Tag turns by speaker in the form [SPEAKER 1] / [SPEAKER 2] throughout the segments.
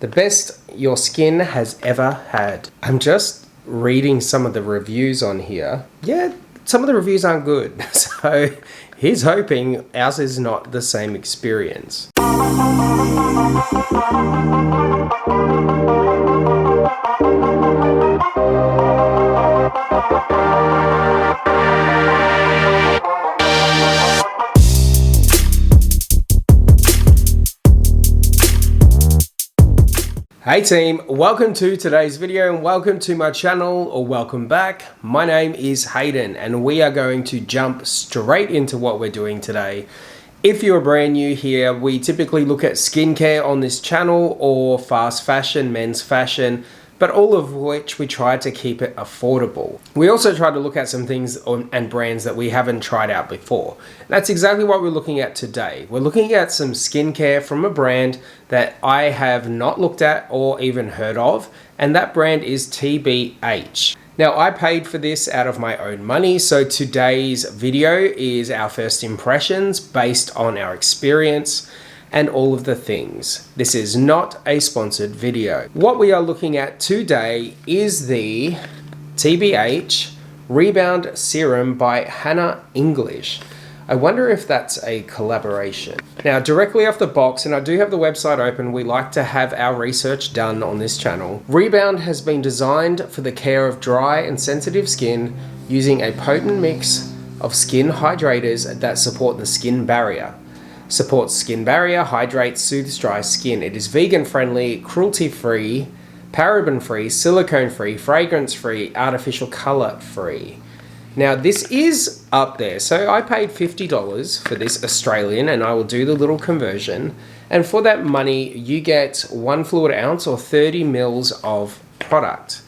[SPEAKER 1] The best your skin has ever had. I'm just reading some of the reviews on here. Yeah, some of the reviews aren't good. So here's hoping ours is not the same experience. Hey team, welcome to today's video and welcome to my channel, or welcome back. My name is Hayden and we are going to jump straight into what we're doing today. If you're brand new here, we typically look at skincare on this channel or fast fashion, men's fashion, but all of which we try to keep it affordable. We also try to look at some things and brands that we haven't tried out before. That's exactly what we're looking at today. We're looking at some skincare from a brand that I have not looked at or even heard of, and that brand is TBH. Now, I paid for this out of my own money, so today's video is our first impressions based on our experience and all of the things. This is not a sponsored video. What we are looking at today is the TBH Rebound Serum by Hannah English. I wonder if that's a collaboration. Now, directly off the box, and I do have the website open, we like to have our research done on this channel. Rebound has been designed for the care of dry and sensitive skin using a potent mix of skin hydrators that support the skin barrier. Supports skin barrier, hydrates, soothes dry skin. It is vegan friendly, cruelty free, paraben free, silicone free, fragrance free, artificial color free. Now this is up there. So I paid $50 for this Australian, and I will do the little conversion. And for that money, you get 1 fluid ounce or 30 mils of product.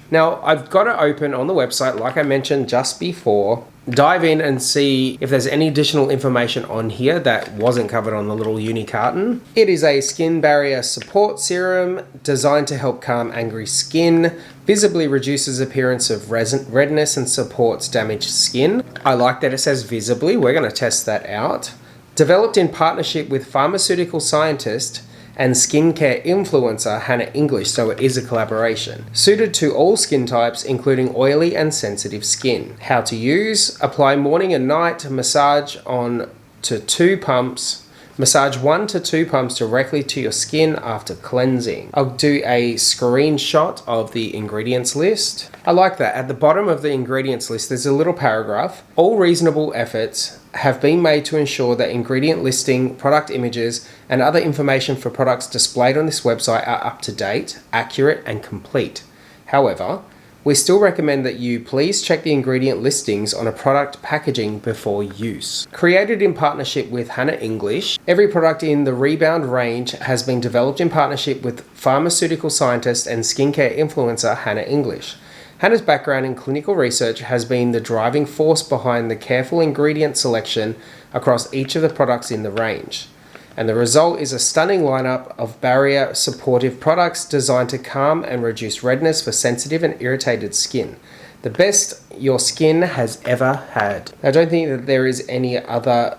[SPEAKER 1] Now I've got it open on the website, like I mentioned just before. Dive in and see if there's any additional information on here that wasn't covered on the little uni carton. It is a skin barrier support serum designed to help calm angry skin, visibly reduces appearance of redness and supports damaged skin. I like that it says visibly. We're going to test that out. Developed in partnership with pharmaceutical scientist and skincare influencer Hannah English, so it is a collaboration. Suited to all skin types, including oily and sensitive skin. How to use: apply morning and night, massage on to 2 pumps. Massage 1 to 2 pumps directly to your skin after cleansing. I'll do a screenshot of the ingredients list. I like that. At the bottom of the ingredients list, there's a little paragraph. All reasonable efforts have been made to ensure that ingredient listing, product images, and other information for products displayed on this website are up to date, accurate, and complete. However, we still recommend that you please check the ingredient listings on a product packaging before use. Created in partnership with Hannah English, every product in the Rebound range has been developed in partnership with pharmaceutical scientist and skincare influencer Hannah English. Hannah's background in clinical research has been the driving force behind the careful ingredient selection across each of the products in the range. And the result is a stunning lineup of barrier supportive products designed to calm and reduce redness for sensitive and irritated skin. The best your skin has ever had. I don't think that there is any other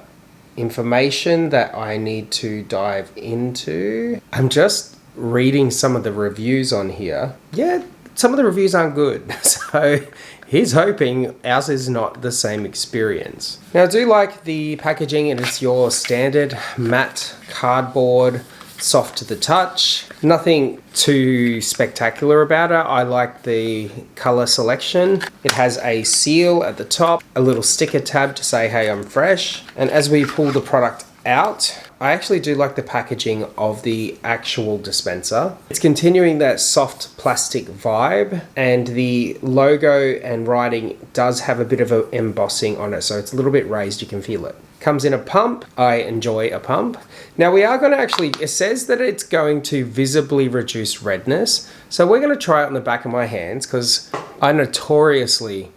[SPEAKER 1] information that I need to dive into. I'm just reading some of the reviews on here. Yeah, some of the reviews aren't good. So here's hoping ours is not the same experience. Now I do like the packaging, and it's your standard matte cardboard, soft to the touch. Nothing too spectacular about it. I like the color selection. It has a seal at the top, a little sticker tab to say, hey, I'm fresh. And as we pull the product out, I actually do like the packaging of the actual dispenser. It's continuing that soft plastic vibe, and the logo and writing does have a bit of an embossing on it, so it's a little bit raised, you can feel it. Comes in a pump. I enjoy a pump. Now we are going to actually, it says that it's going to visibly reduce redness, so we're going to try it on the back of my hands, because I notoriously,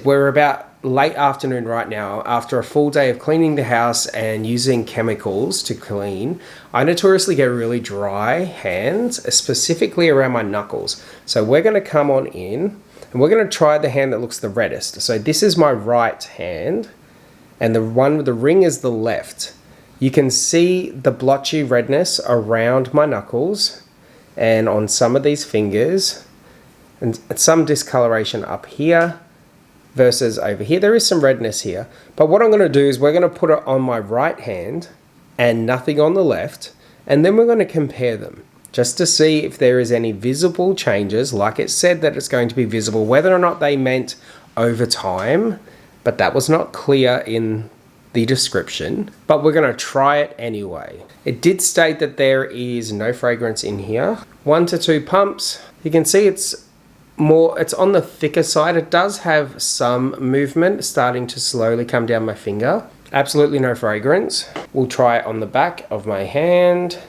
[SPEAKER 1] we're about late afternoon right now, after a full day of cleaning the house and using chemicals to clean, I notoriously get really dry hands, specifically around my knuckles. So we're going to come on in and we're going to try the hand that looks the reddest. So this is my right hand, and the one with the ring is the left. You can see the blotchy redness around my knuckles, and on some of these fingers, and some discoloration up here versus over here. There is some redness here, but what I'm going to do is we're going to put it on my right hand and nothing on the left, and then we're going to compare them just to see if there is any visible changes. Like it said that it's going to be visible, whether or not they meant over time, but that was not clear in the description, but we're going to try it anyway. It did state that there is no fragrance in here. 1 to 2 pumps. You can see it's on the thicker side. It does have some movement starting to slowly come down my finger. Absolutely no fragrance. We'll try it on the back of my hand.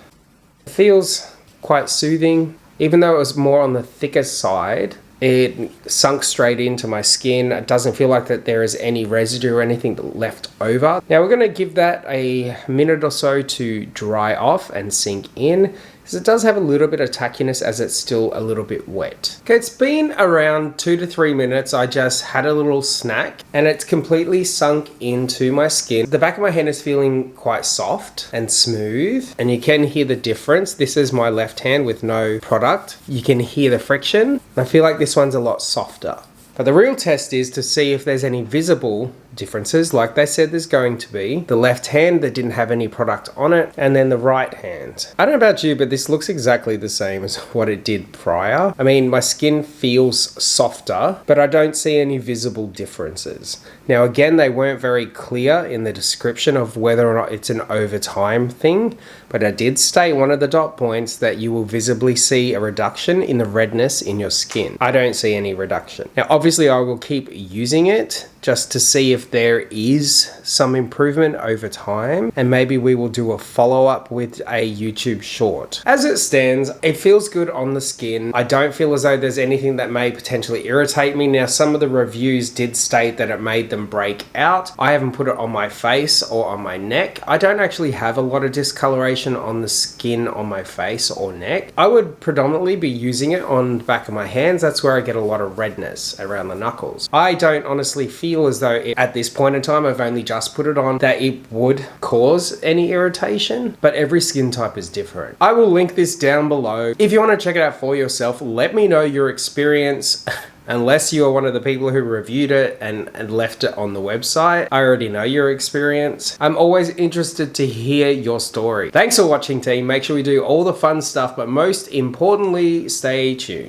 [SPEAKER 1] It feels quite soothing. Even though it was more on the thicker side, it sunk straight into my skin. It doesn't feel like that there is any residue or anything left over. Now we're going to give that a minute or so to dry off and sink in, because it does have a little bit of tackiness as it's still a little bit wet. Okay, it's been around 2 to 3 minutes. I just had a little snack and it's completely sunk into my skin. The back of my hand is feeling quite soft and smooth, and you can hear the difference. This is my left hand with no product. You can hear the friction. I feel like this one's a lot softer. But the real test is to see if there's any visible differences, like they said there's going to be. The left hand that didn't have any product on it, and then the right hand. I don't know about you, but this looks exactly the same as what it did prior. I mean, my skin feels softer, but I don't see any visible differences. Now again, they weren't very clear in the description of whether or not it's an over time thing, but I did state one of the dot points that you will visibly see a reduction in the redness in your skin. I don't see any reduction. Now obviously I will keep using it just to see if there is some improvement over time, and maybe we will do a follow-up with a YouTube short. As it stands, it feels good on the skin. I don't feel as though there's anything that may potentially irritate me. Now some of the reviews did state that it made them break out. I haven't put it on my face or on my neck. I don't actually have a lot of discoloration on the skin on my face or neck. I would predominantly be using it on the back of my hands. That's where I get a lot of redness around the knuckles. I don't honestly feel as though at this point in time, I've only just put it on, that it would cause any irritation, but every skin type is different. I will link this down below. If you want to check it out for yourself, let me know your experience. Unless you are one of the people who reviewed it and left it on the website, I already know your experience. I'm always interested to hear your story. Thanks for watching, team. Make sure we do all the fun stuff, but most importantly, stay tuned.